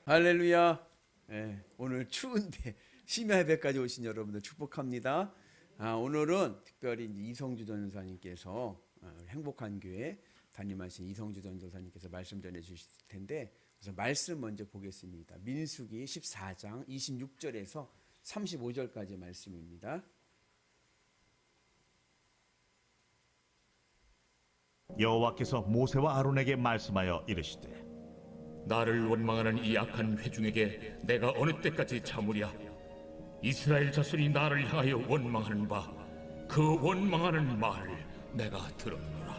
할렐루야. 오늘 추운데 심야 예배까지 오신 여러분들 축복합니다. 오늘은 특별히 이성주 전도사님께서 행복한 교회 담임하신 이성주 전도사님께서 말씀 전해 주실 텐데, 그래서 말씀 먼저 보겠습니다. 민수기 14장 26절에서 35절까지 말씀입니다. 여호와께서 모세와 아론에게 말씀하여 이르시되, 나를 원망하는 이 악한 회중에게 내가 어느 때까지 참으랴. 이스라엘 자손이 나를 향하여 원망하는 바 그 원망하는 말을 내가 들었노라.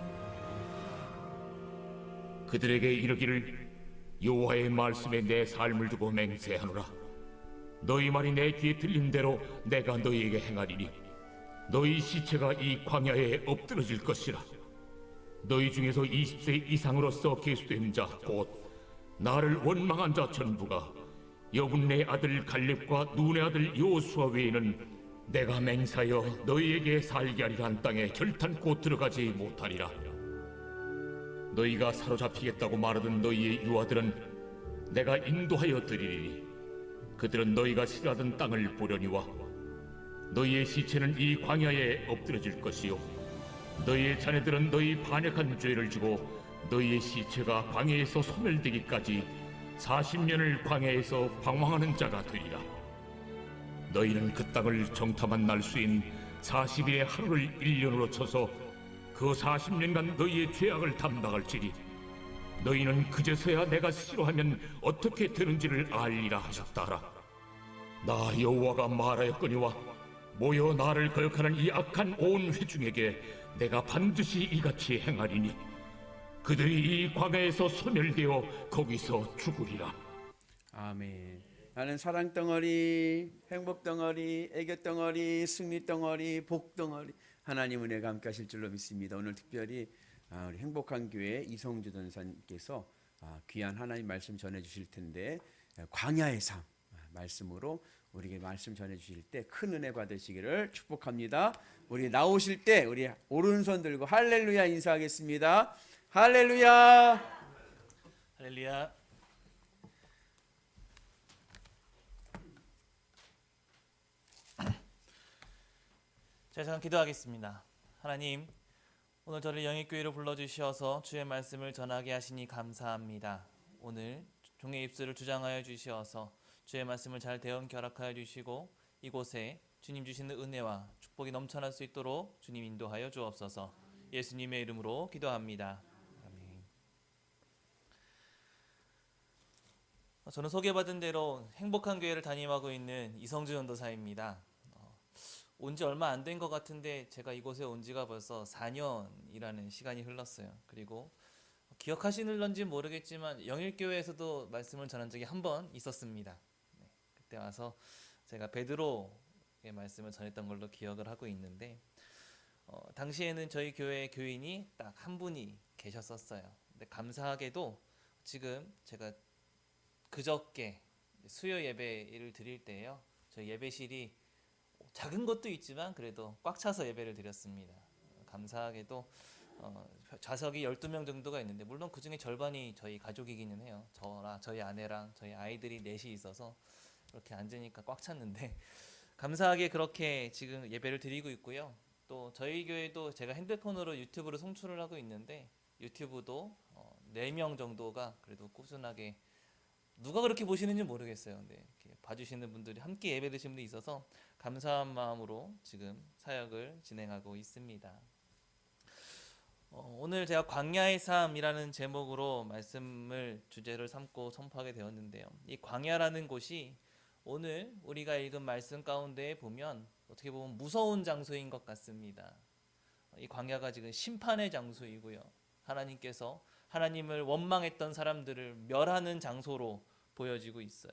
그들에게 이르기를, 여호와의 말씀에 내 삶을 두고 맹세하노라. 너희 말이 내 귀에 들린 대로 내가 너희에게 행하리니 너희 시체가 이 광야에 엎드러질 것이라. 너희 중에서 20세 이상으로서 계수된 자 곧 나를 원망한 자 전부가 여분네 아들 갈렙과 눈의 아들 여호수아 외에는 내가 맹세하여 너희에게 살게 하리라 한 땅에 결탄코 들어가지 못하리라. 너희가 사로잡히겠다고 말하던 너희의 유아들은 내가 인도하여 드리리니 그들은 너희가 싫어하던 땅을 보려니와 너희의 시체는 이 광야에 엎드러질 것이요 너희의 자녀들은 너희 반역한 죄를 지고 너희의 시체가 광야에서 소멸되기까지 40년을 광야에서 방황하는 자가 되리라. 너희는 그 땅을 정탐한 날수인 40일의 하루를 1년으로 쳐서 그 40년간 너희의 죄악을 담당할지니 너희는 그제서야 내가 싫어하면 어떻게 되는지를 알리라 하셨다라. 나 여호와가 말하였거니와 모여 나를 거역하는 이 악한 온 회중에게 내가 반드시 이같이 행하리니 그들이 이 광야에서 소멸되어 거기서 죽으리라. 아멘. 나는 사랑 덩어리, 행복 덩어리, 애교 덩어리, 승리 덩어리, 복 덩어리, 하나님 은혜가 함께 하실 줄로 믿습니다. 오늘 특별히 우리 행복한 교회 이성주 전사님께서 귀한 하나님 말씀 전해 주실 텐데, 광야의 삶 말씀으로 우리에게 말씀 전해 주실 때 큰 은혜 받으시기를 축복합니다. 우리 나오실 때 우리 오른손 들고 할렐루야 인사하겠습니다. 할렐루야. 할렐루야. 자, 저는 기도하겠습니다. 하나님, 오늘 저를 영입교회로 불러주셔서 주의 말씀을 전하게 하시니 감사합니다. 오늘 종의 입술을 주장하여 주시어서 주의 말씀을 잘 대언 결합하여 주시고 이곳에 주님 주시는 은혜와 축복이 넘쳐날 수 있도록 주님 인도하여 주옵소서. 예수님의 이름으로 기도합니다. 아멘. 저는 소개받은 대로 행복한 교회를 담임하고 있는 이성주 전도사입니다. 온 지 얼마 안 된 것 같은데 제가 이곳에 온 지가 벌써 4년이라는 시간이 흘렀어요. 그리고 기억하시는지 모르겠지만 영일교회에서도 말씀을 전한 적이 한 번 있었습니다. 그때 와서 제가 베드로의 말씀을 전했던 걸로 기억을 하고 있는데, 당시에는 저희 교회 교인이 딱 한 분이 계셨었어요. 근데 감사하게도 지금 제가 그저께 수요 예배를 드릴 때요, 저희 예배실이 작은 것도 있지만 그래도 꽉 차서 예배를 드렸습니다. 감사하게도 좌석이 12명 정도가 있는데, 물론 그 중에 절반이 저희 가족이기는 해요. 저희 아내랑 저희 아이들이 넷이 있어서 그렇게 앉으니까 꽉 찼는데 감사하게 그렇게 지금 예배를 드리고 있고요. 또 저희 교회도 제가 핸드폰으로 유튜브로 송출을 하고 있는데, 유튜브도 4명 정도가 그래도 꾸준하게, 누가 그렇게 보시는지 모르겠어요. 근데 이렇게 봐주시는 분들이, 함께 예배 드시는 분들이 있어서 감사한 마음으로 지금 사역을 진행하고 있습니다. 오늘 제가 광야의 삶이라는 제목으로 말씀을 주제를 삼고 선포하게 되었는데요. 이 광야라는 곳이 오늘 우리가 읽은 말씀 가운데 보면 어떻게 보면 무서운 장소인 것 같습니다. 이 광야가 지금 심판의 장소이고요, 하나님께서 하나님을 원망했던 사람들을 멸하는 장소로 보여지고 있어요.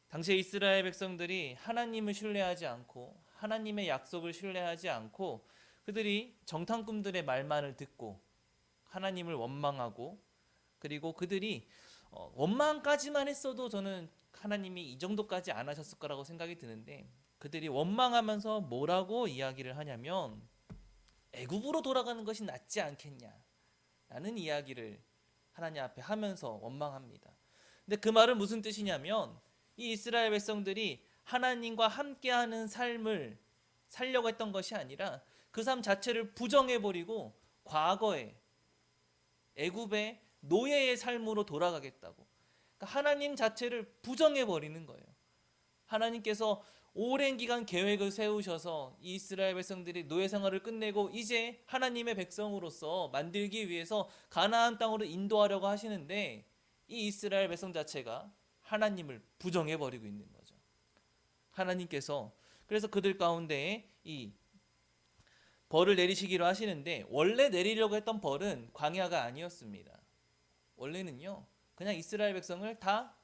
당시에 이스라엘 백성들이 하나님을 신뢰하지 않고 하나님의 약속을 신뢰하지 않고 그들이 정탐꾼들의 말만을 듣고 하나님을 원망하고, 그리고 그들이 원망까지만 했어도 저는 하나님이 이 정도까지 안 하셨을 거라고 생각이 드는데, 그들이 원망하면서 뭐라고 이야기를 하냐면 애굽으로 돌아가는 것이 낫지 않겠냐 라는 이야기를 하나님 앞에 하면서 원망합니다. 근데 그 말은 무슨 뜻이냐면 이 이스라엘 백성들이 하나님과 함께하는 삶을 살려고 했던 것이 아니라 그 삶 자체를 부정해버리고 과거에 애굽의 노예의 삶으로 돌아가겠다고. 그러니까 하나님 자체를 부정해버리는 거예요. 하나님께서 오랜 기간 계획을 세우셔서 이 이스라엘 백성들이 노예 생활을 끝내고 이제 하나님의 백성으로서 만들기 위해서 가나안 땅으로 인도하려고 하시는데 이 이스라엘 백성 자체가 하나님을 부정해버리고 있는 거죠. 하나님께서 그래서 그들 가운데 이 벌을 내리시기로 하시는데 원래 내리려고 했던 벌은 광야가 아니었습니다. 원래는요 그냥 이스라엘 백성을 다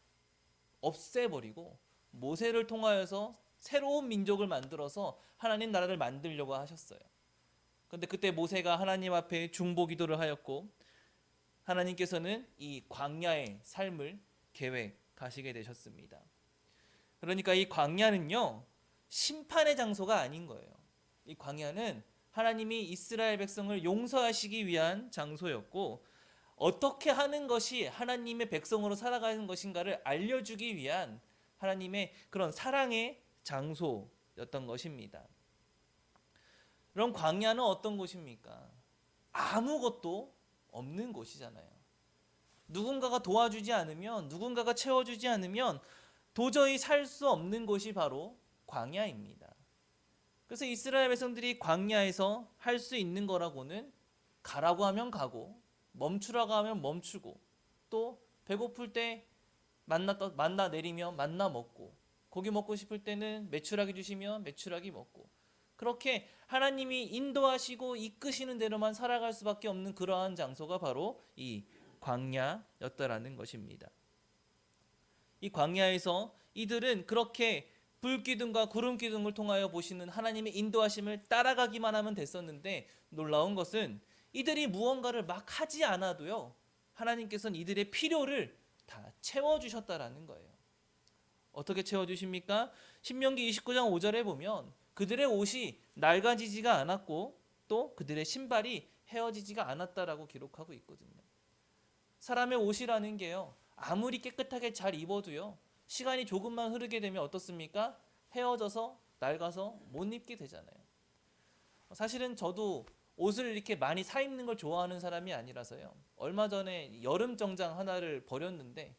없애버리고 모세를 통하여서 새로운 민족을 만들어서 하나님 나라를 만들려고 하셨어요. 그런데 그때 모세가 하나님 앞에 중보 기도를 하였고 하나님께서는 이 광야의 삶을 계획하시게 되셨습니다. 그러니까 이 광야는요 심판의 장소가 아닌 거예요. 이 광야는 하나님이 이스라엘 백성을 용서하시기 위한 장소였고 어떻게 하는 것이 하나님의 백성으로 살아가는 것인가를 알려주기 위한 하나님의 그런 사랑의 장소였던 것입니다. 그럼 광야는 어떤 곳입니까? 아무것도 없는 곳이잖아요. 누군가가 도와주지 않으면, 누군가가 채워주지 않으면 도저히 살 수 없는 곳이 바로 광야입니다. 그래서 이스라엘 백성들이 광야에서 할 수 있는 거라고는 가라고 하면 가고 멈추라고 하면 멈추고 또 배고플 때 만나 내리면 만나 먹고 고기 먹고 싶을 때는 메추라기 주시면 메추라기 먹고 그렇게 하나님이 인도하시고 이끄시는 대로만 살아갈 수밖에 없는 그러한 장소가 바로 이 광야였다라는 것입니다. 이 광야에서 이들은 그렇게 불기둥과 구름기둥을 통하여 보시는 하나님의 인도하심을 따라가기만 하면 됐었는데 놀라운 것은 이들이 무언가를 막 하지 않아도요 하나님께서는 이들의 필요를 다 채워주셨다라는 거예요. 어떻게 채워주십니까? 신명기 29장 5절에 보면 그들의 옷이 낡아지지가 않았고 또 그들의 신발이 헤어지지가 않았다라고 기록하고 있거든요. 사람의 옷이라는 게요 아무리 깨끗하게 잘 입어도요 시간이 조금만 흐르게 되면 어떻습니까? 헤어져서 낡아서 못 입게 되잖아요. 사실은 저도 옷을 이렇게 많이 사 입는 걸 좋아하는 사람이 아니라서요. 얼마 전에 여름 정장 하나를 버렸는데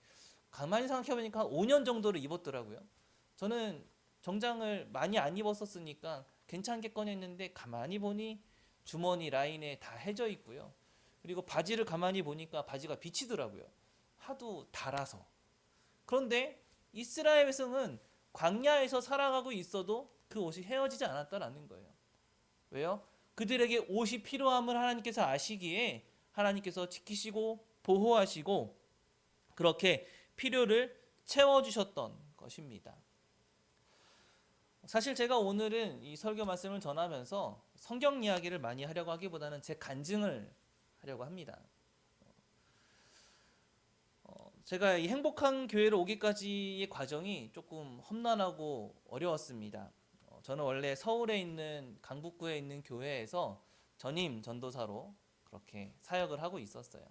가만히 생각해보니까 한 5년 정도를 입었더라고요. 저는 정장을 많이 안 입었었으니까 괜찮게 꺼냈는데 가만히 보니 주머니 라인에 다 해져 있고요. 그리고 바지를 가만히 보니까 바지가 비치더라고요. 하도 달아서. 그런데 이스라엘 백성은 광야에서 살아가고 있어도 그 옷이 헤어지지 않았다라는 거예요. 왜요? 그들에게 옷이 필요함을 하나님께서 아시기에 하나님께서 지키시고 보호하시고 그렇게 필요를 채워주셨던 것입니다. 사실 제가 오늘은 이 설교 말씀을 전하면서 성경 이야기를 많이 하려고 하기보다는 제 간증을 하려고 합니다. 제가 이 행복한 교회로 오기까지의 과정이 조금 험난하고 어려웠습니다. 저는 원래 서울에 있는 강북구에 있는 교회에서 전임 전도사로 그렇게 사역을 하고 있었어요.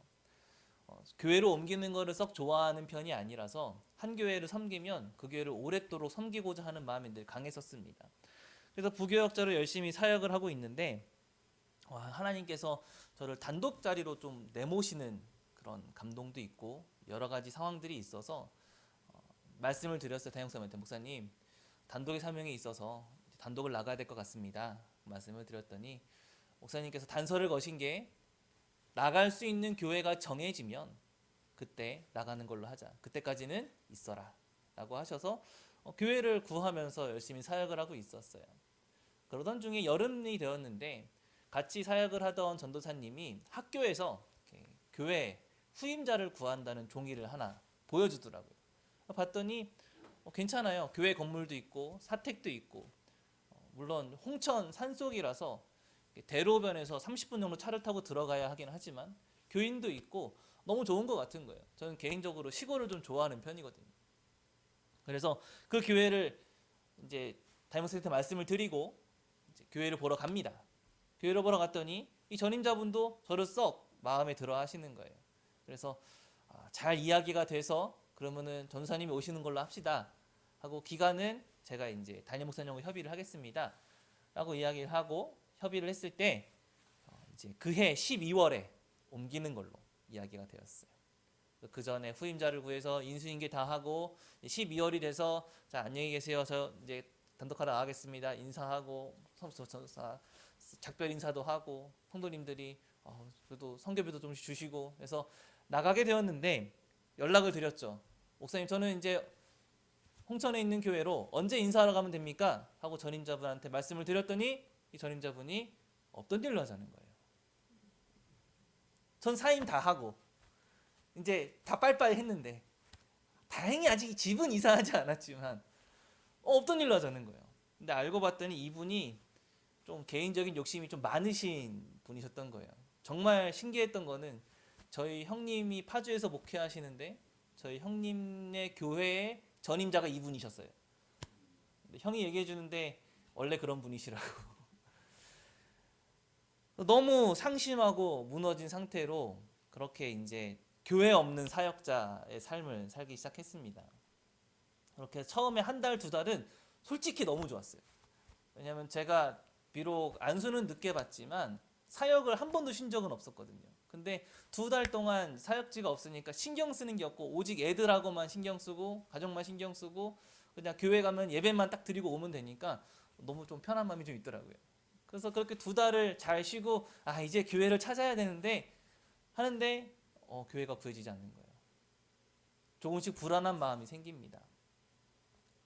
교회로 옮기는 거를 썩 좋아하는 편이 아니라서 한 교회를 섬기면 그 교회를 오랫도록 섬기고자 하는 마음이 늘 강했었습니다. 그래서 부교역자로 열심히 사역을 하고 있는데 하나님께서 저를 단독 자리로 좀 내모시는 그런 감동도 있고 여러 가지 상황들이 있어서 말씀을 드렸어요. 다영사님한테 목사님 단독의 사명이 있어서 단독을 나가야 될 것 같습니다. 말씀을 드렸더니 목사님께서 단서를 거신 게 나갈 수 있는 교회가 정해지면 그때 나가는 걸로 하자. 그때까지는 있어라 라고 하셔서 교회를 구하면서 열심히 사역을 하고 있었어요. 그러던 중에 여름이 되었는데 같이 사역을 하던 전도사님이 학교에서 교회 후임자를 구한다는 종이를 하나 보여주더라고요. 봤더니 괜찮아요. 교회 건물도 있고 사택도 있고 물론 홍천 산속이라서 대로변에서 30분 정도 차를 타고 들어가야 하긴 하지만 교인도 있고 너무 좋은 것 같은 거예요. 저는 개인적으로 시골을 좀 좋아하는 편이거든요. 그래서 그 교회를 이제 다이모스한테 말씀을 드리고 이제 교회를 보러 갑니다. 교회를 보러 갔더니 이 전임자분도 저를 썩 마음에 들어 하시는 거예요. 그래서 잘 이야기가 돼서 그러면은 전도사님이 오시는 걸로 합시다 하고 기간은 제가 이제 담임 목사님과 협의를 하겠습니다 라고 이야기를 하고 협의를 했을 때 이제 그해 12월에 옮기는 걸로 이야기가 되었어요. 그 전에 후임자를 구해서 인수인계 다 하고 12월이 돼서 자 안녕히 계세요. 저 이제 단독하러 나가겠습니다. 인사하고 작별 인사도 하고 성도님들이 그래도 성교비도 좀 주시고 해서 나가게 되었는데 연락을 드렸죠. 목사님 저는 이제 홍천에 있는 교회로 언제 인사하러 가면 됩니까? 하고 전임자분한테 말씀을 드렸더니 이 전임자분이 없던 일로 하자는 거예요. 전 사임 다 하고 이제 다 빨빨 했는데 다행히 아직 집은 이사하지 않았지만 없던 일로 하자는 거예요. 근데 알고 봤더니 이분이 좀 개인적인 욕심이 좀 많으신 분이셨던 거예요. 정말 신기했던 거는 저희 형님이 파주에서 목회하시는데 저희 형님의 교회의 전임자가 이분이셨어요. 근데 형이 얘기해 주는데 원래 그런 분이시라고. 너무 상심하고 무너진 상태로 그렇게 이제 교회 없는 사역자의 삶을 살기 시작했습니다. 그렇게 처음에 한 달, 두 달은 솔직히 너무 좋았어요. 왜냐하면 제가 비록 안수는 늦게 받지만 사역을 한 번도 쉰 적은 없었거든요. 근데 두 달 동안 사역지가 없으니까 신경 쓰는 게 없고 오직 애들하고만 신경 쓰고 가족만 신경 쓰고 그냥 교회 가면 예배만 딱 드리고 오면 되니까 너무 좀 편한 마음이 좀 있더라고요. 그래서 그렇게 두 달을 잘 쉬고 이제 교회를 찾아야 되는데 하는데 교회가 구해지지 않는 거예요. 조금씩 불안한 마음이 생깁니다.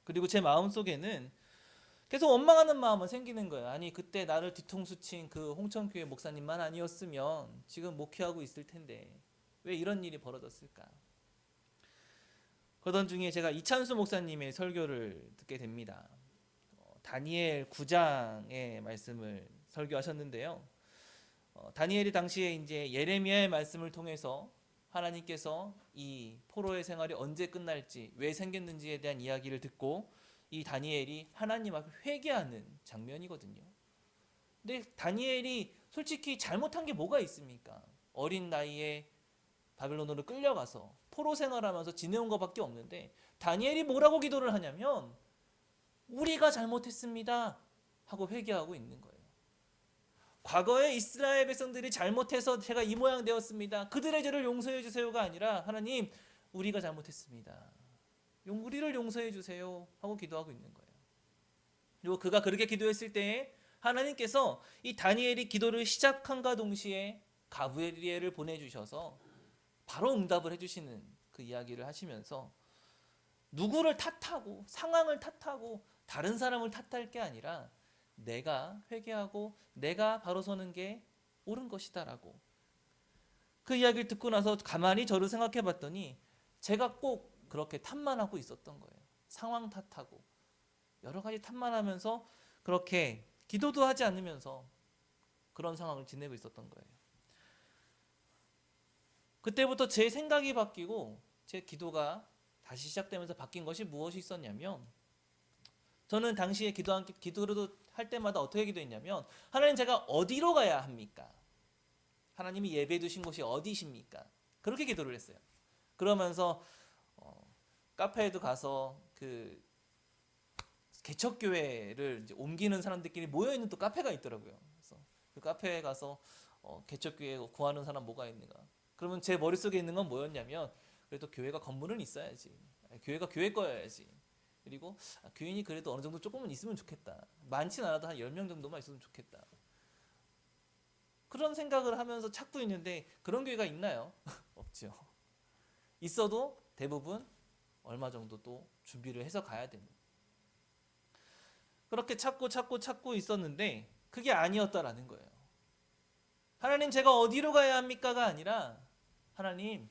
그리고 제 마음속에는 계속 원망하는 마음은 생기는 거예요. 아니 그때 나를 뒤통수 친 그 홍천교회 목사님만 아니었으면 지금 목회하고 있을 텐데 왜 이런 일이 벌어졌을까? 그러던 중에 제가 이찬수 목사님의 설교를 듣게 됩니다. 다니엘 9장의 말씀을 설교하셨는데요. 다니엘이 당시에 이제 예레미야의 말씀을 통해서 하나님께서 이 포로의 생활이 언제 끝날지 왜 생겼는지에 대한 이야기를 듣고 이 다니엘이 하나님 앞에 회개하는 장면이거든요. 근데 다니엘이 솔직히 잘못한 게 뭐가 있습니까? 어린 나이에 바벨론으로 끌려가서 포로 생활하면서 지내온 것밖에 없는데 다니엘이 뭐라고 기도를 하냐면 우리가 잘못했습니다 하고 회개하고 있는 거예요. 과거에 이스라엘 백성들이 잘못해서 제가 이 모양 되었습니다. 그들의 죄를 용서해 주세요가 아니라 하나님 우리가 잘못했습니다. 우리를 용서해 주세요 하고 기도하고 있는 거예요. 그리고 그가 그렇게 기도했을 때에 하나님께서 이 다니엘이 기도를 시작함과 동시에 가브리엘을 보내주셔서 바로 응답을 해주시는 그 이야기를 하시면서 누구를 탓하고 상황을 탓하고 다른 사람을 탓할 게 아니라 내가 회개하고 내가 바로 서는 게 옳은 것이다라고 그 이야기를 듣고 나서 가만히 저를 생각해 봤더니 제가 꼭 그렇게 탓만 하고 있었던 거예요. 상황 탓하고 여러 가지 탓만 하면서 그렇게 기도도 하지 않으면서 그런 상황을 지내고 있었던 거예요. 그때부터 제 생각이 바뀌고 제 기도가 다시 시작되면서 바뀐 것이 무엇이 있었냐면 저는 당시에 기도를 할 때마다 어떻게 기도했냐면 하나님 제가 어디로 가야 합니까? 하나님이 예배 두신 곳이 어디십니까? 그렇게 기도를 했어요. 그러면서 카페에도 가서 그 개척교회를 이제 옮기는 사람들끼리 모여있는 또 카페가 있더라고요. 그래서 그 카페에 가서 개척교회 구하는 사람 뭐가 있는가? 그러면 제 머릿속에 있는 건 뭐였냐면 그래도 교회가 건물은 있어야지. 교회가 교회 거여야지. 그리고 교인이 그래도 어느 정도 조금은 있으면 좋겠다. 많진 않아도 한 10명 정도만 있으면 좋겠다. 그런 생각을 하면서 찾고 있는데 그런 교회가 있나요? 없죠. 있어도 대부분 얼마 정도 또 준비를 해서 가야 됩니다. 그렇게 찾고 있었는데 그게 아니었다라는 거예요. 하나님 제가 어디로 가야 합니까가 아니라 하나님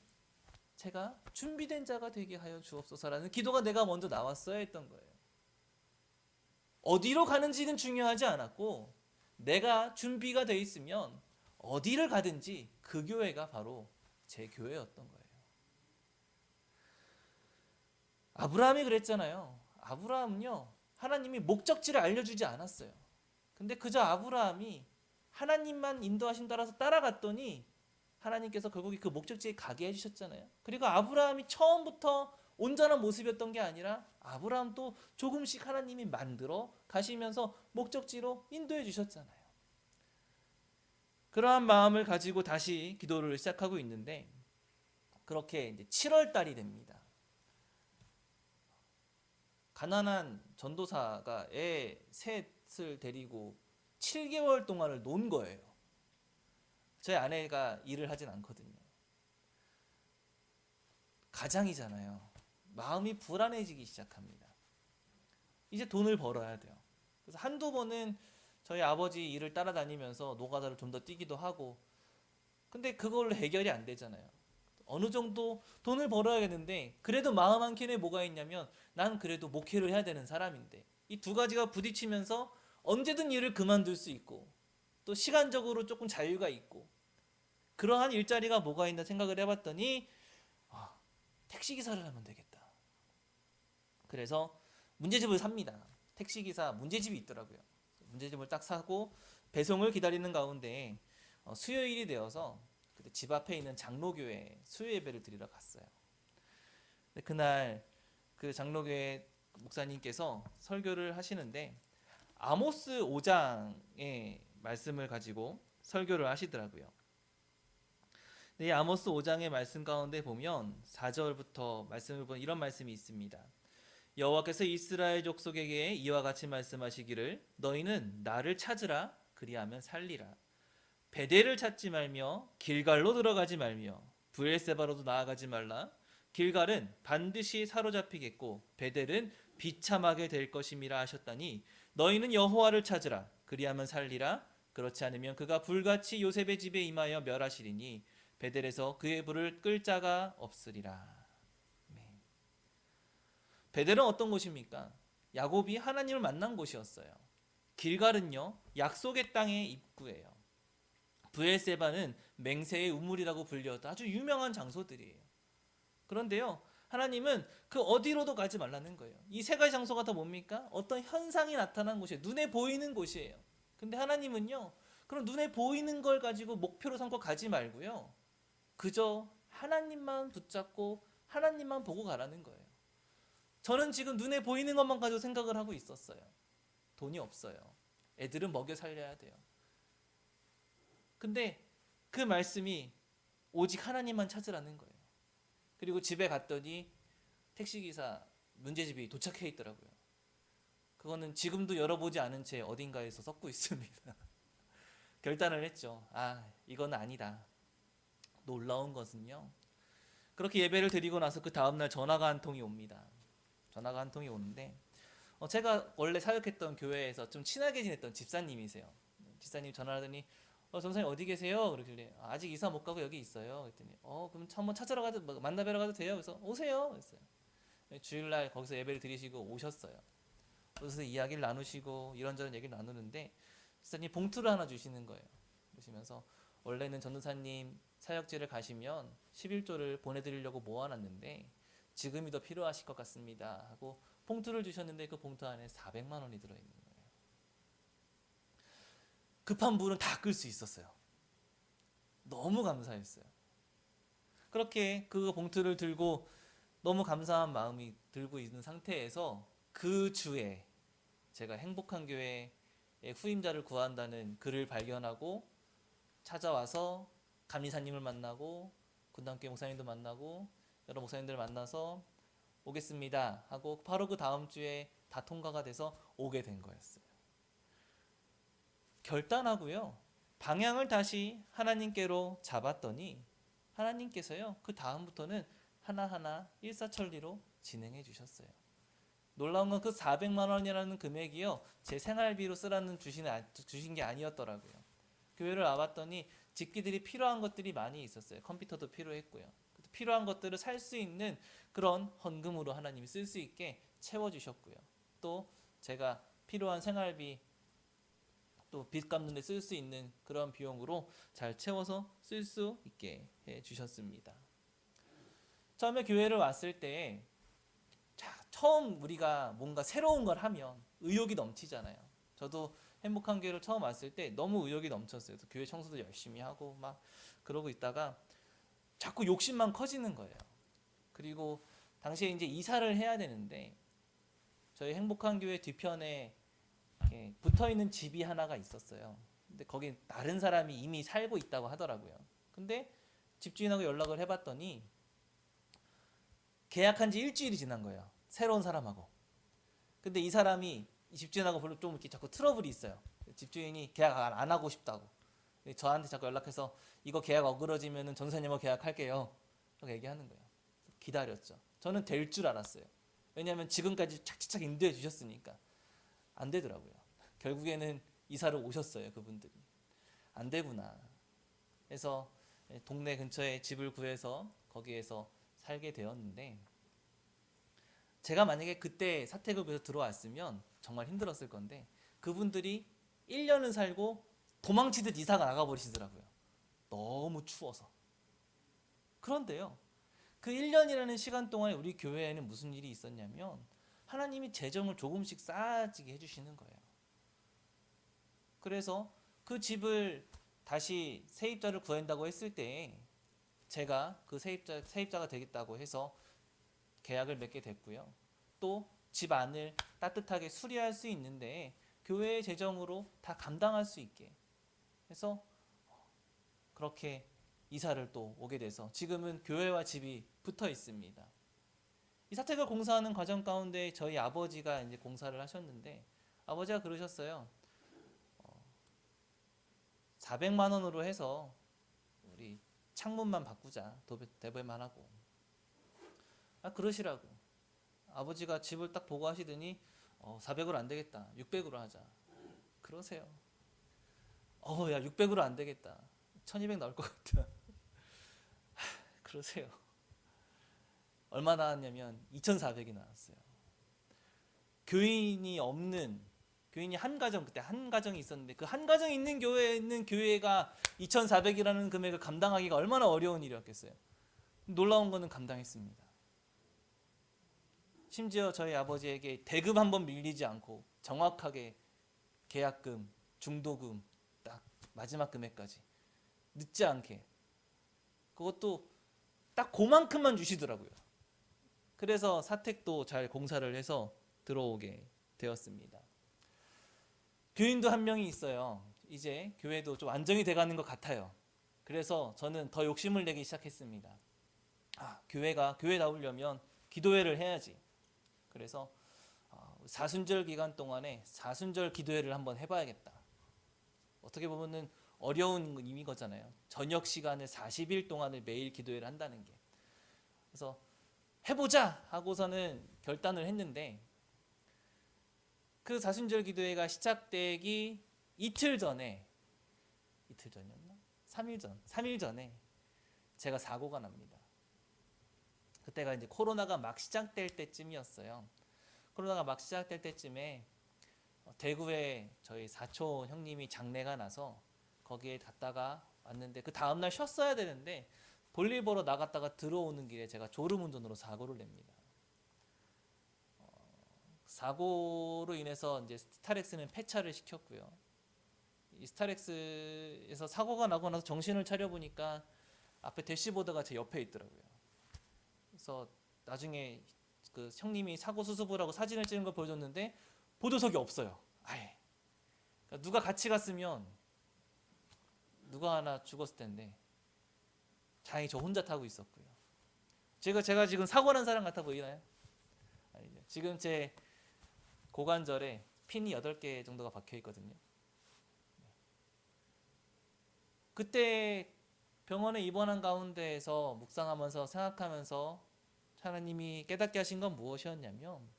제가 준비된 자가 되게 하여 주옵소서라는 기도가 내가 먼저 나왔어야 했던 거예요. 어디로 가는지는 중요하지 않았고 내가 준비가 돼 있으면 어디를 가든지 그 교회가 바로 제 교회였던 거예요. 아브라함이 그랬잖아요. 아브라함은요 하나님이 목적지를 알려주지 않았어요. 근데 그저 아브라함이 하나님만 인도하신 따라서 따라갔더니 하나님께서 결국에 그 목적지에 가게 해주셨잖아요. 그리고 아브라함이 처음부터 온전한 모습이었던 게 아니라 아브라함도 조금씩 하나님이 만들어 가시면서 목적지로 인도해 주셨잖아요. 그러한 마음을 가지고 다시 기도를 시작하고 있는데 그렇게 이제 7월 달이 됩니다. 가난한 전도사가 애 셋을 데리고 7개월 동안을 논 거예요. 저희 아내가 일을 하진 않거든요. 가장이잖아요. 마음이 불안해지기 시작합니다. 이제 돈을 벌어야 돼요. 그래서 한두 번은 저희 아버지 일을 따라다니면서 노가다를 좀 더 뛰기도 하고, 근데 그걸로 해결이 안 되잖아요. 어느 정도 돈을 벌어야겠는데 그래도 마음 한켠에 뭐가 있냐면 난 그래도 목회를 해야 되는 사람인데, 이 두 가지가 부딪히면서 언제든 일을 그만둘 수 있고 또 시간적으로 조금 자유가 있고 그러한 일자리가 뭐가 있나 생각을 해봤더니 택시기사를 하면 되겠다. 그래서 문제집을 삽니다. 택시기사 문제집이 있더라고요. 문제집을 딱 사고 배송을 기다리는 가운데 수요일이 되어서 그때 집 앞에 있는 장로교회 수요 예배를 드리러 갔어요. 근데 그날 그 장로교회 목사님께서 설교를 하시는데 아모스 5장의 말씀을 가지고 설교를 하시더라고요. 이 아모스 5장의 말씀 가운데 보면 4절부터 말씀을 보면 이런 말씀이 있습니다. 여호와께서 이스라엘 족속에게 이와 같이 말씀하시기를 너희는 나를 찾으라 그리하면 살리라. 베델을 찾지 말며 길갈로 들어가지 말며 브엘세바로도 나아가지 말라. 길갈은 반드시 사로잡히겠고 베델은 비참하게 될 것임이라 하셨다니 너희는 여호와를 찾으라 그리하면 살리라. 그렇지 않으면 그가 불같이 요셉의 집에 임하여 멸하시리니 베델에서 그의 불을 끌 자가 없으리라. 베델은 어떤 곳입니까? 야곱이 하나님을 만난 곳이었어요. 길갈은요 약속의 땅의 입구예요. 브엘세바는 맹세의 우물이라고 불렸던 아주 유명한 장소들이에요. 그런데요 하나님은 그 어디로도 가지 말라는 거예요. 이 세 가지 장소가 다 뭡니까? 어떤 현상이 나타난 곳이에요. 눈에 보이는 곳이에요. 근데 하나님은요 그런 눈에 보이는 걸 가지고 목표로 삼고 가지 말고요 그저 하나님만 붙잡고 하나님만 보고 가라는 거예요. 저는 지금 눈에 보이는 것만 가지고 생각을 하고 있었어요. 돈이 없어요. 애들은 먹여 살려야 돼요. 근데 그 말씀이 오직 하나님만 찾으라는 거예요. 그리고 집에 갔더니 택시기사 문제집이 도착해 있더라고요. 그거는 지금도 열어보지 않은 채 어딘가에서 썩고 있습니다. 결단을 했죠. 이건 아니다. 놀라운 것은요. 그렇게 예배를 드리고 나서 그 다음날 전화가 한 통이 옵니다. 전화가 한 통이 오는데 제가 원래 사역했던 교회에서 좀 친하게 지냈던 집사님이세요. 집사님 전화하더니 전사님 어디 계세요? 그러길래 아직 이사 못 가고 여기 있어요. 그랬더니 그럼 한번 찾으러 가도 만나뵈러 가도 돼요? 그래서 오세요. 그랬어요. 주일날 거기서 예배를 드리시고 오셨어요. 그래서 이야기를 나누시고 이런저런 얘기를 나누는데 집사님 봉투를 하나 주시는 거예요. 그러시면서 원래는 전도사님 사역지를 가시면 11조를 보내드리려고 모아놨는데 지금이 더 필요하실 것 같습니다 하고 봉투를 주셨는데 그 봉투 안에 400만 원이 들어있는 거예요. 급한 불은 다 끌 수 있었어요. 너무 감사했어요. 그렇게 그 봉투를 들고 너무 감사한 마음이 들고 있는 상태에서 그 주에 제가 행복한 교회의 후임자를 구한다는 글을 발견하고 찾아와서 감리사님을 만나고 군단교회 목사님도 만나고 여러 목사님들을 만나서 오겠습니다 하고 바로 그 다음 주에 다 통과가 돼서 오게 된 거였어요. 결단하고요 방향을 다시 하나님께로 잡았더니 하나님께서요 그 다음부터는 하나하나 일사천리로 진행해 주셨어요. 놀라운 건 그 400만 원이라는 금액이요 제 생활비로 쓰라는 주신 게 아니었더라고요. 교회를 와봤더니 집기들이 필요한 것들이 많이 있었어요. 컴퓨터도 필요했고요. 필요한 것들을 살 수 있는 그런 헌금으로 하나님이 쓸 수 있게 채워주셨고요. 또 제가 필요한 생활비 또 빚 갚는 데 쓸 수 있는 그런 비용으로 잘 채워서 쓸 수 있게 해주셨습니다. 처음에 교회를 왔을 때 처음 우리가 뭔가 새로운 걸 하면 의욕이 넘치잖아요. 저도 행복한 교회를 처음 왔을 때 너무 의욕이 넘쳤어요. 그래서 교회 청소도 열심히 하고 막 그러고 있다가 자꾸 욕심만 커지는 거예요. 그리고 당시에 이제 이사를 해야 되는데 저희 행복한 교회 뒤편에 이렇게 붙어 있는 집이 하나가 있었어요. 근데 거기 다른 사람이 이미 살고 있다고 하더라고요. 근데 집주인하고 연락을 해봤더니 계약한 지 일주일이 지난 거예요. 새로운 사람하고. 근데 이 사람이 이 집주인하고 별로 좀 이렇게 자꾸 트러블이 있어요. 집주인이 계약 안 하고 싶다고. 저한테 자꾸 연락해서 이거 계약 어그러지면은 전사님하고 계약할게요. 라고 얘기하는 거예요. 기다렸죠. 저는 될 줄 알았어요. 왜냐하면 지금까지 착착착 인도해 주셨으니까. 안 되더라고요. 결국에는 이사를 오셨어요. 그분들이. 안 되구나. 그래서 동네 근처에 집을 구해서 거기에서 살게 되었는데 제가 만약에 그때 사택읍에서 들어왔으면 정말 힘들었을 건데 그분들이 1년은 살고 도망치듯 이사가 나가버리시더라고요. 너무 추워서. 그런데요. 그 1년이라는 시간 동안에 우리 교회에는 무슨 일이 있었냐면 하나님이 재정을 조금씩 쌓아지게 해주시는 거예요. 그래서 그 집을 다시 세입자를 구한다고 했을 때 제가 그 세입자가 되겠다고 해서 계약을 맺게 됐고요. 또 집 안을 따뜻하게 수리할 수 있는데 교회의 재정으로 다 감당할 수 있게 해서 그렇게 이사를 또 오게 돼서 지금은 교회와 집이 붙어 있습니다. 이 사택을 공사하는 과정 가운데 저희 아버지가 이제 공사를 하셨는데 아버지가 그러셨어요. 400만 원으로 해서 우리 창문만 바꾸자. 대배만 하고. 그러시라고. 아버지가 집을 딱 보고 하시더니 400으로 안 되겠다. 600으로 하자. 그러세요. 야 600으로 안 되겠다. 1200 나올 것 같아. 그러세요. 얼마 나왔냐면 2400이 나왔어요. 교인이 한 가정, 그때 한 가정이 있었는데 그 한 가정이 있는 교회에 있는 교회가 2400이라는 금액을 감당하기가 얼마나 어려운 일이었겠어요. 놀라운 거는 감당했습니다. 심지어 저희 아버지에게 대금 한번 밀리지 않고 정확하게 계약금, 중도금 딱 마지막 금액까지 늦지 않게 그것도 딱 그만큼만 주시더라고요. 그래서 사택도 잘 공사를 해서 들어오게 되었습니다. 교인도 한 명이 있어요. 이제 교회도 좀 안정이 돼가는 것 같아요. 그래서 저는 더 욕심을 내기 시작했습니다. 교회가 교회 나오려면 기도회를 해야지. 그래서 사순절 기간 동안에 사순절 기도회를 한번 해봐야겠다. 어떻게 보면은 어려운 의미 거잖아요. 저녁 시간에 40일 동안을 매일 기도회를 한다는 게. 그래서 해보자 하고서는 결단을 했는데 그 사순절 기도회가 시작되기 이틀 전이었나? 3일 전에 제가 사고가 납니다. 그때가 이제 코로나가 막 시작될 때쯤이었어요. 코로나가 막 시작될 때쯤에 대구에 저희 사촌 형님이 장례가 나서 거기에 갔다가 왔는데 그 다음날 쉬었어야 되는데 볼일 보러 나갔다가 들어오는 길에 제가 졸음운전으로 사고를 냅니다. 사고로 인해서 이제 스타렉스는 폐차를 시켰고요. 이 스타렉스에서 사고가 나고 나서 정신을 차려 보니까 앞에 대시보드가 제 옆에 있더라고요. 그래서 나중에 그 형님이 사고 수습을 하고 사진을 찍은 걸 보여줬는데 보조석이 없어요. 아예. 그러니까 누가 같이 갔으면 누가 하나 죽었을 텐데 다행히 저 혼자 타고 있었고요. 제가 지금 사고 난 사람 같아 보이나요? 아니죠. 지금 제 고관절에 핀이 8개 정도가 박혀 있거든요. 그때 병원에 입원한 가운데에서 묵상하면서 생각하면서 하나님이 깨닫게 하신 건 무엇이었냐면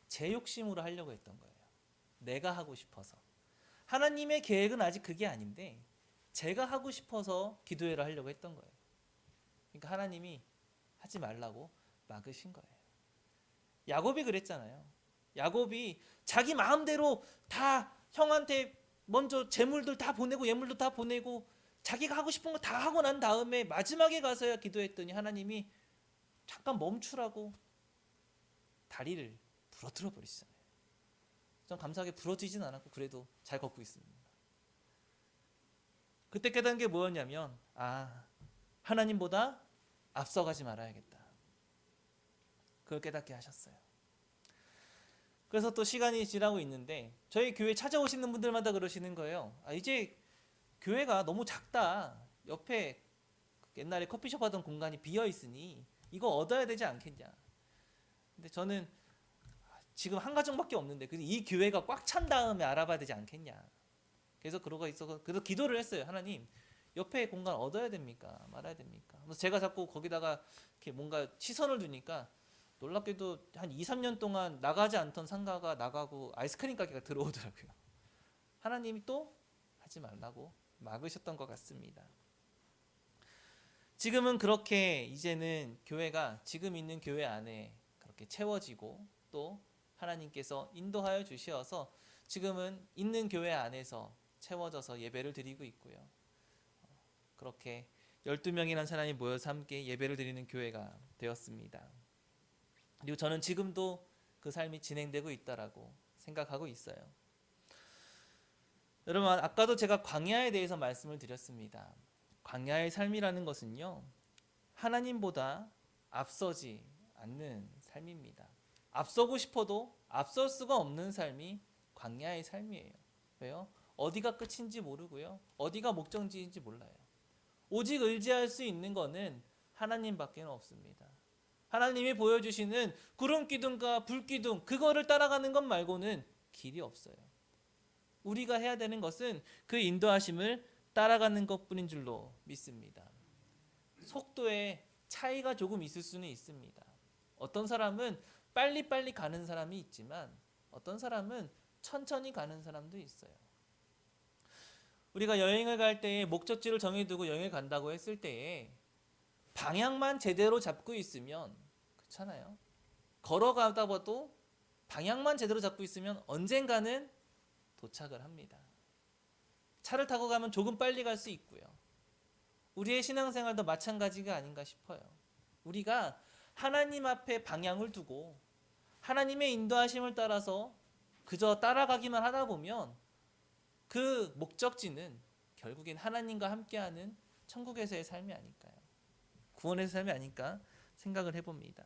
제 욕심으로 하려고 했던 거예요. 내가 하고 싶어서. 하나님의 계획은 아직 그게 아닌데 제가 하고 싶어서 기도회를 하려고 했던 거예요. 그러니까 하나님이 하지 말라고 막으신 거예요. 야곱이 그랬잖아요. 야곱이 자기 마음대로 다 형한테 먼저 재물들 다 보내고 예물도 다 보내고 자기가 하고 싶은 거 다 하고 난 다음에 마지막에 가서야 기도했더니 하나님이 잠깐 멈추라고 다리를 부러뜨려 버리시잖아요. 전 감사하게 부러지진 않았고 그래도 잘 걷고 있습니다. 그때 깨달은 게 뭐였냐면 하나님보다 앞서가지 말아야겠다. 그걸 깨닫게 하셨어요. 그래서 또 시간이 지나고 있는데 저희 교회 찾아오시는 분들마다 그러시는 거예요. 이제 교회가 너무 작다. 옆에 옛날에 커피숍 하던 공간이 비어 있으니 이거 얻어야 되지 않겠냐. 근데 저는 지금 한 가정밖에 없는데 이 교회가 꽉 찬 다음에 알아봐야 되지 않겠냐. 그래서 그러고 있어서 그래서 기도를 했어요. 하나님, 옆에 공간 얻어야 됩니까? 말아야 됩니까? 그래서 제가 자꾸 거기다가 이렇게 뭔가 시선을 두니까 놀랍게도 한 2, 3년 동안 나가지 않던 상가가 나가고 아이스크림 가게가 들어오더라고요. 하나님이 또 하지 말라고 막으셨던 것 같습니다. 지금은 그렇게 이제는 교회가 지금 있는 교회 안에 그렇게 채워지고 또 하나님께서 인도하여 주시어서 지금은 있는 교회 안에서 채워져서 예배를 드리고 있고요. 그렇게 12명이라는 사람이 모여서 함께 예배를 드리는 교회가 되었습니다. 그리고 저는 지금도 그 삶이 진행되고 있다라고 생각하고 있어요. 여러분, 아까도 제가 광야에 대해서 말씀을 드렸습니다. 광야의 삶이라는 것은요, 하나님보다 앞서지 않는 삶입니다. 앞서고 싶어도 앞설 수가 없는 삶이 광야의 삶이에요. 왜요? 어디가 끝인지 모르고요, 어디가 목적지인지 몰라요. 오직 의지할 수 있는 것은 하나님밖에 없습니다. 하나님이 보여주시는 구름 기둥과 불 기둥, 그거를 따라가는 것 말고는 길이 없어요. 우리가 해야 되는 것은 그 인도하심을 따라가는 것뿐인 줄로 믿습니다. 속도에 차이가 조금 있을 수는 있습니다. 어떤 사람은 빨리빨리 가는 사람이 있지만 어떤 사람은 천천히 가는 사람도 있어요. 우리가 여행을 갈 때에 목적지를 정해두고 여행을 간다고 했을 때에 방향만 제대로 잡고 있으면, 그렇잖아요. 걸어가다 봐도 방향만 제대로 잡고 있으면 언젠가는 도착을 합니다. 차를 타고 가면 조금 빨리 갈 수 있고요. 우리의 신앙생활도 마찬가지가 아닌가 싶어요. 우리가 하나님 앞에 방향을 두고 하나님의 인도하심을 따라서 그저 따라가기만 하다 보면 그 목적지는 결국엔 하나님과 함께하는 천국에서의 삶이 아닐까요? 구원의 삶이 아닐까 생각을 해봅니다.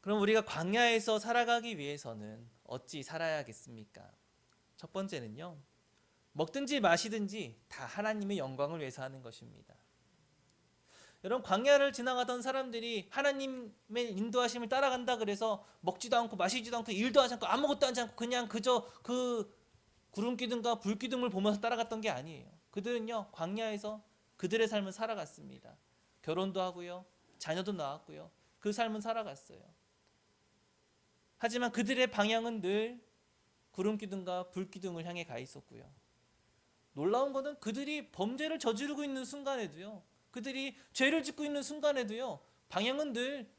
그럼 우리가 광야에서 살아가기 위해서는 어찌 살아야겠습니까? 첫 번째는요, 먹든지 마시든지 다 하나님의 영광을 위해서 하는 것입니다. 여러분, 광야를 지나가던 사람들이 하나님의 인도하심을 따라간다 그래서 먹지도 않고 마시지도 않고 일도 하지 않고 아무것도 하지 않고 그냥 그저 그 구름 기둥과 불 기둥을 보면서 따라갔던 게 아니에요. 그들은요, 광야에서 그들의 삶을 살아갔습니다. 결혼도 하고요, 자녀도 낳았고요, 그 삶은 살아갔어요. 하지만 그들의 방향은 늘 구름 기둥과 불 기둥을 향해 가 있었고요. 놀라운 것은 그들이 범죄를 저지르고 있는 순간에도요, 그들이 죄를 짓고 있는 순간에도요, 방향은 늘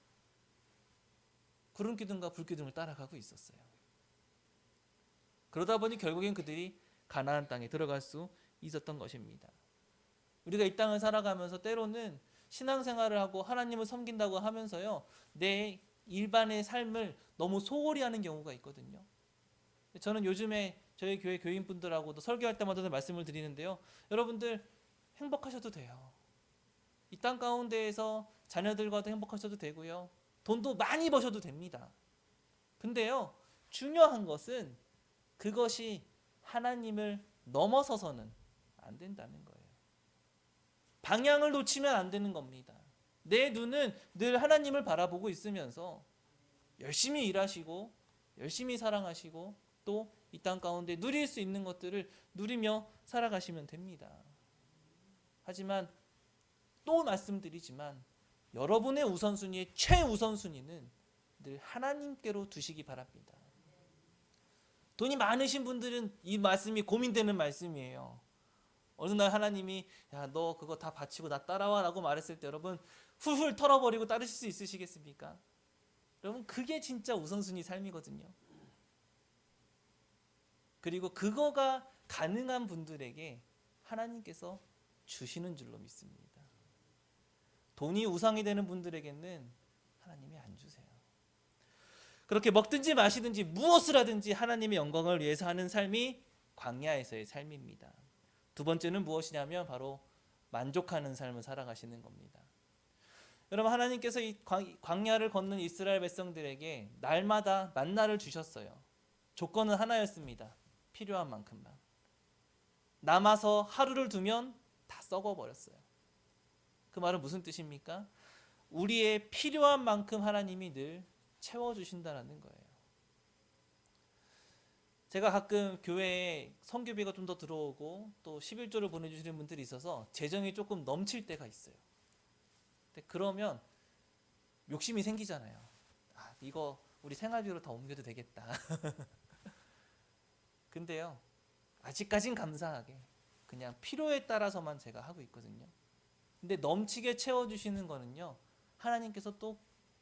구름 기둥과 불 기둥을 따라가고 있었어요. 그러다 보니 결국엔 그들이 가나안 땅에 들어갈 수 있었던 것입니다. 우리가 이 땅을 살아가면서 때로는 신앙생활을 하고 하나님을 섬긴다고 하면서요, 내 일반의 삶을 너무 소홀히 하는 경우가 있거든요. 저는 요즘에 저희 교회 교인분들하고도 설교할 때마다 말씀을 드리는데요, 여러분들 행복하셔도 돼요. 이 땅 가운데에서 자녀들과도 행복하셔도 되고요, 돈도 많이 버셔도 됩니다. 근데요, 중요한 것은 그것이 하나님을 넘어서서는 안 된다는 거예요. 방향을 놓치면 안 되는 겁니다. 내 눈은 늘 하나님을 바라보고 있으면서 열심히 일하시고 열심히 사랑하시고 또 이 땅 가운데 누릴 수 있는 것들을 누리며 살아가시면 됩니다. 하지만 또 말씀드리지만 여러분의 우선순위의 최우선순위는 늘 하나님께로 두시기 바랍니다. 돈이 많으신 분들은 이 말씀이 고민되는 말씀이에요. 어느 날 하나님이 야, 너 그거 다 바치고 나 따라와 라고 말했을 때 여러분 훌훌 털어버리고 따르실 수 있으시겠습니까? 여러분, 그게 진짜 우선순위 삶이거든요. 그리고 그거가 가능한 분들에게 하나님께서 주시는 줄로 믿습니다. 돈이 우상이 되는 분들에게는 하나님이 안 주세요. 그렇게 먹든지 마시든지 무엇을 하든지 하나님의 영광을 위해서 하는 삶이 광야에서의 삶입니다. 두 번째는 무엇이냐면 바로 만족하는 삶을 살아가시는 겁니다. 여러분, 하나님께서 이 광야를 걷는 이스라엘 백성들에게 날마다 만나를 주셨어요. 조건은 하나였습니다. 필요한 만큼만. 남아서 하루를 두면 다 썩어버렸어요. 그 말은 무슨 뜻입니까? 우리의 필요한 만큼 하나님이 늘 채워주신다는 거예요. 제가 가끔 교회에 선교비가 좀 더 들어오고 또 11조를 보내주시는 분들이 있어서 재정이 조금 넘칠 때가 있어요. 근데 그러면 욕심이 생기잖아요. 아, 이거 우리 생활비로 다 옮겨도 되겠다. 근데요, 아직까진 감사하게 그냥 필요에 따라서만 제가 하고 있거든요. 근데 넘치게 채워주시는 거는요, 하나님께서 또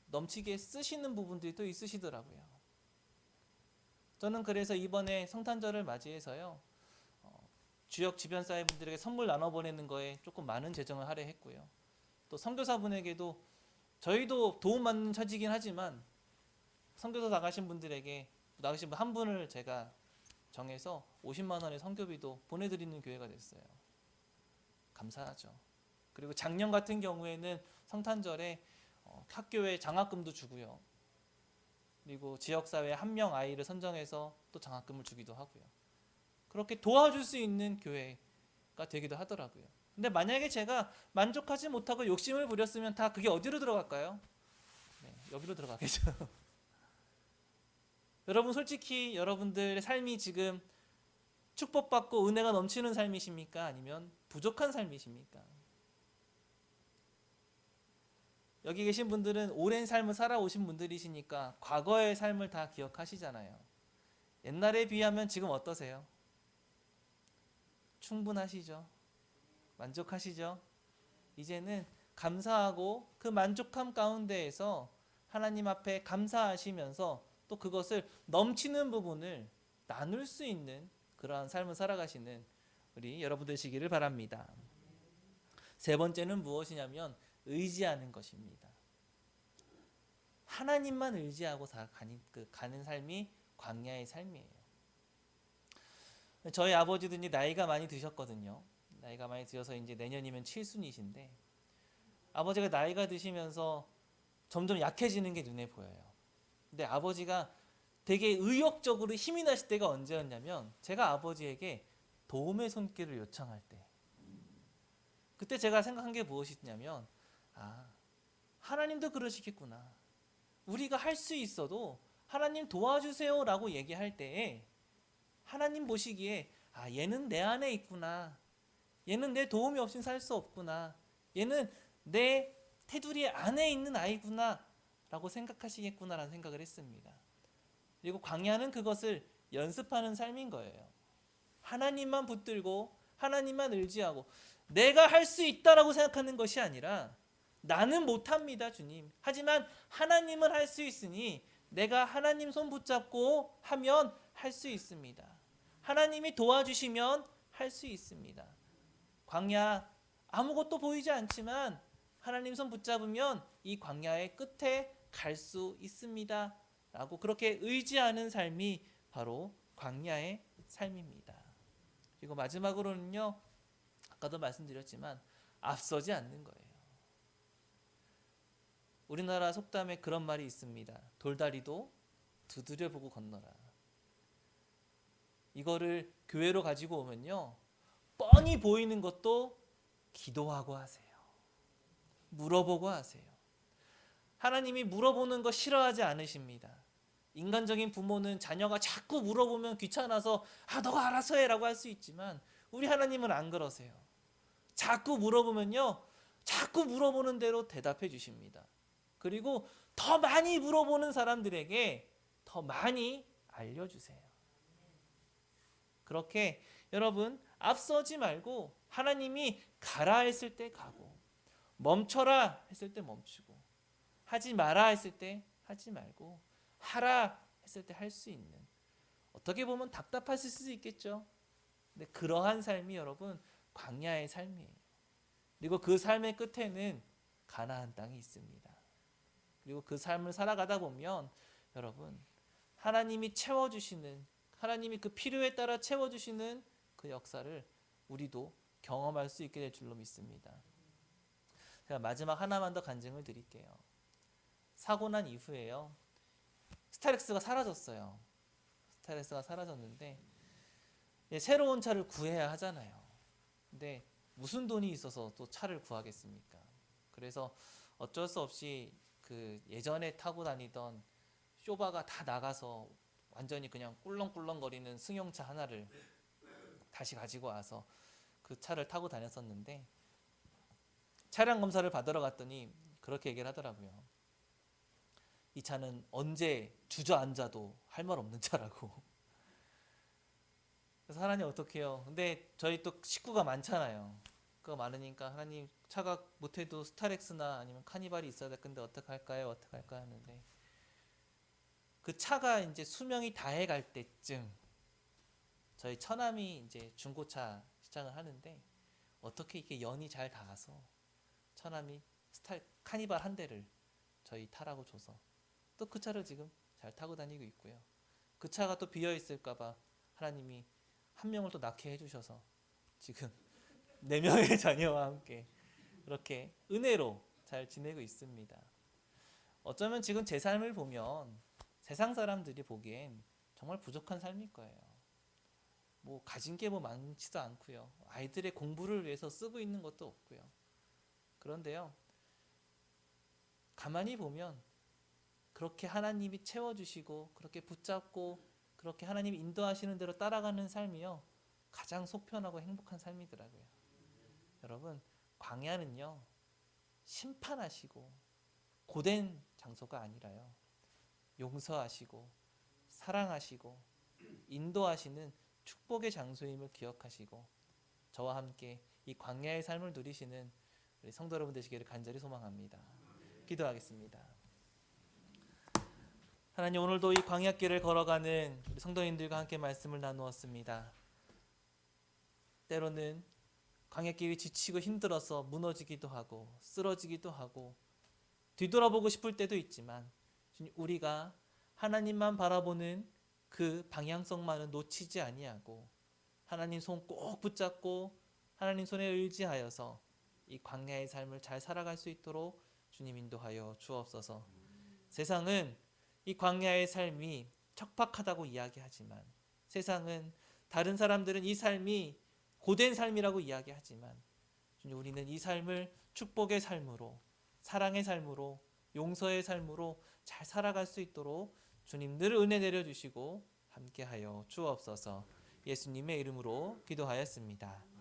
넘치게 쓰시는 부분들이 또 있으시더라고요. 저는 그래서 이번에 성탄절을 맞이해서요, 주역 주변 사회분들에게 선물 나눠보내는 거에 조금 많은 재정을 할애했고요. 또 선교사분에게도 저희도 도움받는 처지긴 하지만 선교사 나가신 분들에게 나가신 분 한 분을 제가 정해서 50만 원의 선교비도 보내드리는 교회가 됐어요. 감사하죠. 그리고 작년 같은 경우에는 성탄절에 학교에 장학금도 주고요. 그리고 지역사회 한 명 아이를 선정해서 또 장학금을 주기도 하고요. 그렇게 도와줄 수 있는 교회가 되기도 하더라고요. 근데 만약에 제가 만족하지 못하고 욕심을 부렸으면 다 그게 어디로 들어갈까요? 네, 여기로 들어가겠죠. 여러분, 솔직히 여러분들의 삶이 지금 축복받고 은혜가 넘치는 삶이십니까? 아니면 부족한 삶이십니까? 여기 계신 분들은 오랜 삶을 살아오신 분들이시니까 과거의 삶을 다 기억하시잖아요. 옛날에 비하면 지금 어떠세요? 충분하시죠? 만족하시죠? 이제는 감사하고 그 만족함 가운데에서 하나님 앞에 감사하시면서 또 그것을 넘치는 부분을 나눌 수 있는 그러한 삶을 살아가시는 우리 여러분 되시기를 바랍니다. 세 번째는 무엇이냐면 의지하는 것입니다. 하나님만 의지하고 가는 삶이 광야의 삶이에요. 저희 아버지도 이제 나이가 많이 드셨거든요. 나이가 많이 드셔서 이제 내년이면 칠순이신데 아버지가 나이가 드시면서 점점 약해지는 게 눈에 보여요. 근데 아버지가 되게 의욕적으로 힘이 나실 때가 언제였냐면 제가 아버지에게 도움의 손길을 요청할 때, 그때 제가 생각한 게 무엇이냐면 하나님도 그러시겠구나. 우리가 할 수 있어도 하나님 도와주세요 라고 얘기할 때에 하나님 보시기에 얘는 내 안에 있구나. 얘는 내 도움이 없이는 살 수 없구나. 얘는 내 테두리 안에 있는 아이구나 라고 생각하시겠구나라는 생각을 했습니다. 그리고 광야는 그것을 연습하는 삶인 거예요. 하나님만 붙들고 하나님만 의지하고 내가 할 수 있다라고 생각하는 것이 아니라 나는 못합니다, 주님. 하지만 하나님은 할 수 있으니 내가 하나님 손 붙잡고 하면 할 수 있습니다. 하나님이 도와주시면 할 수 있습니다. 광야 아무것도 보이지 않지만 하나님 손 붙잡으면 이 광야의 끝에 갈 수 있습니다. 라고 그렇게 의지하는 삶이 바로 광야의 삶입니다. 그리고 마지막으로는요, 아까도 말씀드렸지만 앞서지 않는 거예요. 우리나라 속담에 그런 말이 있습니다. 돌다리도 두드려 보고 건너라. 이거를 교회로 가지고 오면요, 뻔히 보이는 것도 기도하고 하세요. 물어보고 하세요. 하나님이 물어보는 거 싫어하지 않으십니다. 인간적인 부모는 자녀가 자꾸 물어보면 귀찮아서 너가 알아서 해라고 할 수 있지만 우리 하나님은 안 그러세요. 자꾸 물어보면요, 자꾸 물어보는 대로 대답해 주십니다. 그리고 더 많이 물어보는 사람들에게 더 많이 알려주세요. 그렇게 여러분 앞서지 말고 하나님이 가라 했을 때 가고 멈춰라 했을 때 멈추고 하지 마라 했을 때 하지 말고 하라 했을 때 할 수 있는, 어떻게 보면 답답하실 수도 있겠죠. 근데 그러한 삶이 여러분 광야의 삶이에요. 그리고 그 삶의 끝에는 가나안 땅이 있습니다. 그리고 그 삶을 살아가다 보면 여러분 하나님이 채워주시는, 하나님이 그 필요에 따라 채워주시는 그 역사를 우리도 경험할 수 있게 될 줄로 믿습니다. 제가 마지막 하나만 더 간증을 드릴게요. 사고 난 이후에요. 스타렉스가 사라졌어요. 스타렉스가 사라졌는데 새로운 차를 구해야 하잖아요. 근데 무슨 돈이 있어서 또 차를 구하겠습니까? 그래서 어쩔 수 없이 그 예전에 타고 다니던 쇼바가 다 나가서 완전히 그냥 꿀렁꿀렁거리는 승용차 하나를 다시 가지고 와서 그 차를 타고 다녔었는데, 차량 검사를 받으러 갔더니 그렇게 얘기를 하더라고요. 이 차는 언제 주저앉아도 할 말 없는 차라고. 그래서 하나님 어떡해요? 근데 저희 또 식구가 많잖아요. 그거 많으니까 하나님 차가 못해도 스타렉스나 아니면 카니발이 있어야 될 건데 어떡할까요? 어떡할까요? 하는데 그 차가 이제 수명이 다해갈 때쯤 저희 처남이 이제 중고차 시장을 하는데 어떻게 이렇게 연이 잘 닿아서 처남이 카니발 한 대를 저희 타라고 줘서 또 그 차를 지금 잘 타고 다니고 있고요. 그 차가 또 비어 있을까봐 하나님이 한 명을 또 낳게 해주셔서 지금 4명의 자녀와 함께 그렇게 은혜로 잘 지내고 있습니다. 어쩌면 지금 제 삶을 보면 세상 사람들이 보기엔 정말 부족한 삶일 거예요. 뭐 가진 게 뭐 많지도 않고요. 아이들의 공부를 위해서 쓰고 있는 것도 없고요. 그런데요, 가만히 보면 그렇게 하나님이 채워주시고 그렇게 붙잡고 그렇게 하나님이 인도하시는 대로 따라가는 삶이요, 가장 속편하고 행복한 삶이더라고요. 여러분, 광야는요 심판하시고 고된 장소가 아니라요, 용서하시고 사랑하시고 인도하시는 축복의 장소임을 기억하시고 저와 함께 이 광야의 삶을 누리시는 우리 성도 여러분 되시기를 간절히 소망합니다. 기도하겠습니다. 하나님, 오늘도 이 광야길을 걸어가는 우리 성도님들과 함께 말씀을 나누었습니다. 때로는 광야길이 지치고 힘들어서 무너지기도 하고 쓰러지기도 하고 뒤돌아보고 싶을 때도 있지만 우리가 하나님만 바라보는 그 방향성만은 놓치지 아니하고 하나님 손 꼭 붙잡고 하나님 손에 의지하여서 이 광야의 삶을 잘 살아갈 수 있도록 주님 인도하여 주옵소서. 세상은 이 광야의 삶이 척박하다고 이야기하지만, 세상은 다른 사람들은 이 삶이 고된 삶이라고 이야기하지만, 주님, 우리는 이 삶을 축복의 삶으로, 사랑의 삶으로, 용서의 삶으로 잘 살아갈 수 있도록 주님 늘 은혜 내려주시고 함께하여 주옵소서. 예수님의 이름으로 기도하였습니다.